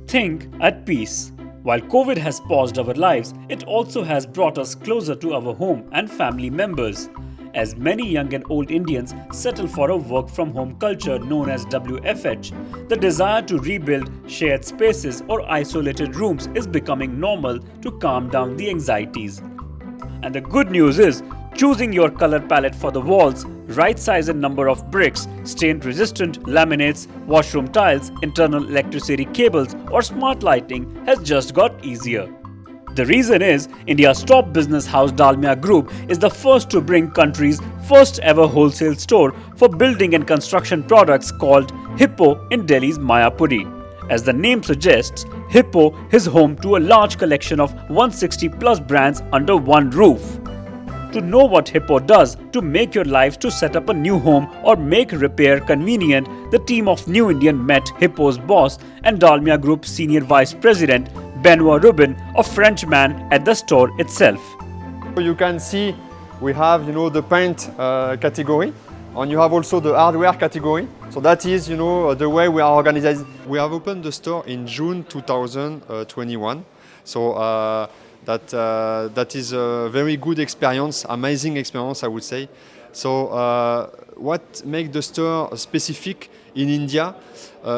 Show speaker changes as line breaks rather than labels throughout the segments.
think at peace. While COVID has paused our lives, it also has brought us closer to our home and family members. As many young and old Indians settle for a work from home culture known as WFH, the desire to rebuild shared spaces or isolated rooms is becoming normal to calm down the anxieties. And the good news is, choosing your color palette for the walls, right size and number of bricks, stain resistant laminates, washroom tiles, internal electricity cables or smart lighting has just got easier. The reason is, India's top business house Dalmia Group is the first to bring country's first ever wholesale store for building and construction products called Hippo in Delhi's Mayapuri. As the name suggests, Hippo is home to a large collection of 160 plus brands under one roof. To know what Hippo does to make your life to set up a new home or make repair convenient, the team of New Indian met Hippo's boss and Dalmia Group Senior Vice President Benoit Rubin, a Frenchman, at the store itself.
You can see we have the paint category, and you have also the hardware category. So that is the way we are organized. We have opened the store in June 2021. So that is a very good experience, amazing experience, I would say. So what makes the store specific in India?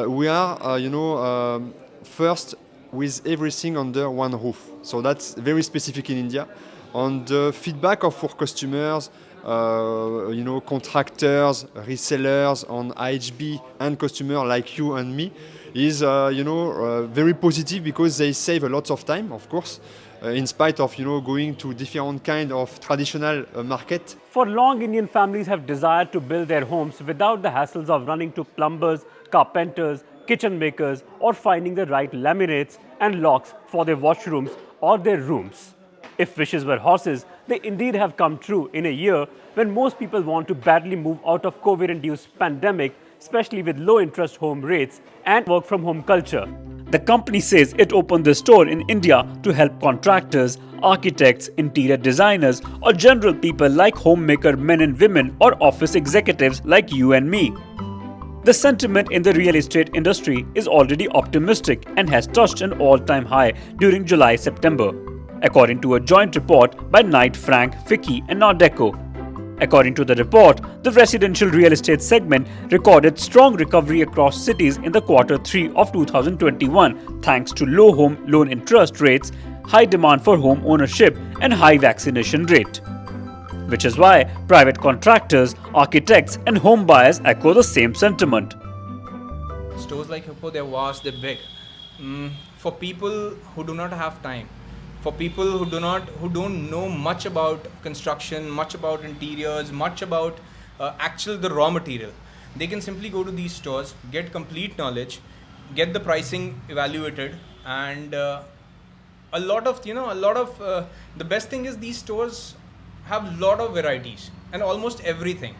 We are first with everything under one roof. So that's very specific in India. On the feedback of our customers, contractors, resellers on IHB and customers like you and me is very positive because they save a lot of time, of course, in spite of going to different kind of traditional market.
For long, Indian families have desired to build their homes without the hassles of running to plumbers, carpenters, kitchen makers or finding the right laminates and locks for their washrooms or their rooms. If wishes were horses, they indeed have come true in a year when most people want to badly move out of COVID-induced pandemic, especially with low-interest home rates and work-from-home culture. The company says it opened the store in India to help contractors, architects, interior designers or general people like homemaker men and women or office executives like you and me. The sentiment in the real estate industry is already optimistic and has touched an all-time high during July-September, according to a joint report by Knight Frank, Ficki and Nardeco. According to the report, the residential real estate segment recorded strong recovery across cities in the Q3 of 2021 thanks to low home loan interest rates, high demand for home ownership and high vaccination rate. Which is why private contractors, architects and home buyers echo the same sentiment.
Stores like Hippo, they're vast, they're big. For people who do not have time, for people who don't know much about construction, much about interiors, much about the raw material, they can simply go to these stores, get complete knowledge, get the pricing evaluated, and the best thing is these stores have a lot of varieties and almost everything.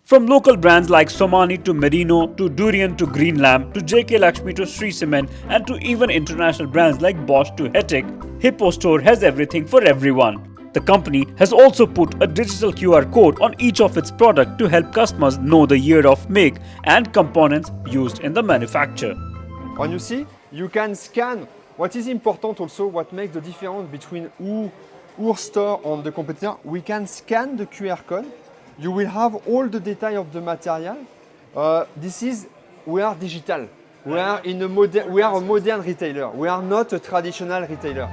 From local brands like Somani to Merino to Durian to Green Lamb to JK Lakshmi to Sri Cement and to even international brands like Bosch to Hetic, Hippo Store has everything for everyone. The company has also put a digital QR code on each of its products to help customers know the year of make and components used in the manufacture.
And you see, you can scan. What is important also, what makes the difference between our store and the competitor, we can scan the QR code. You will have all the detail of the material. We are digital. We are a modern retailer. We are not a traditional retailer.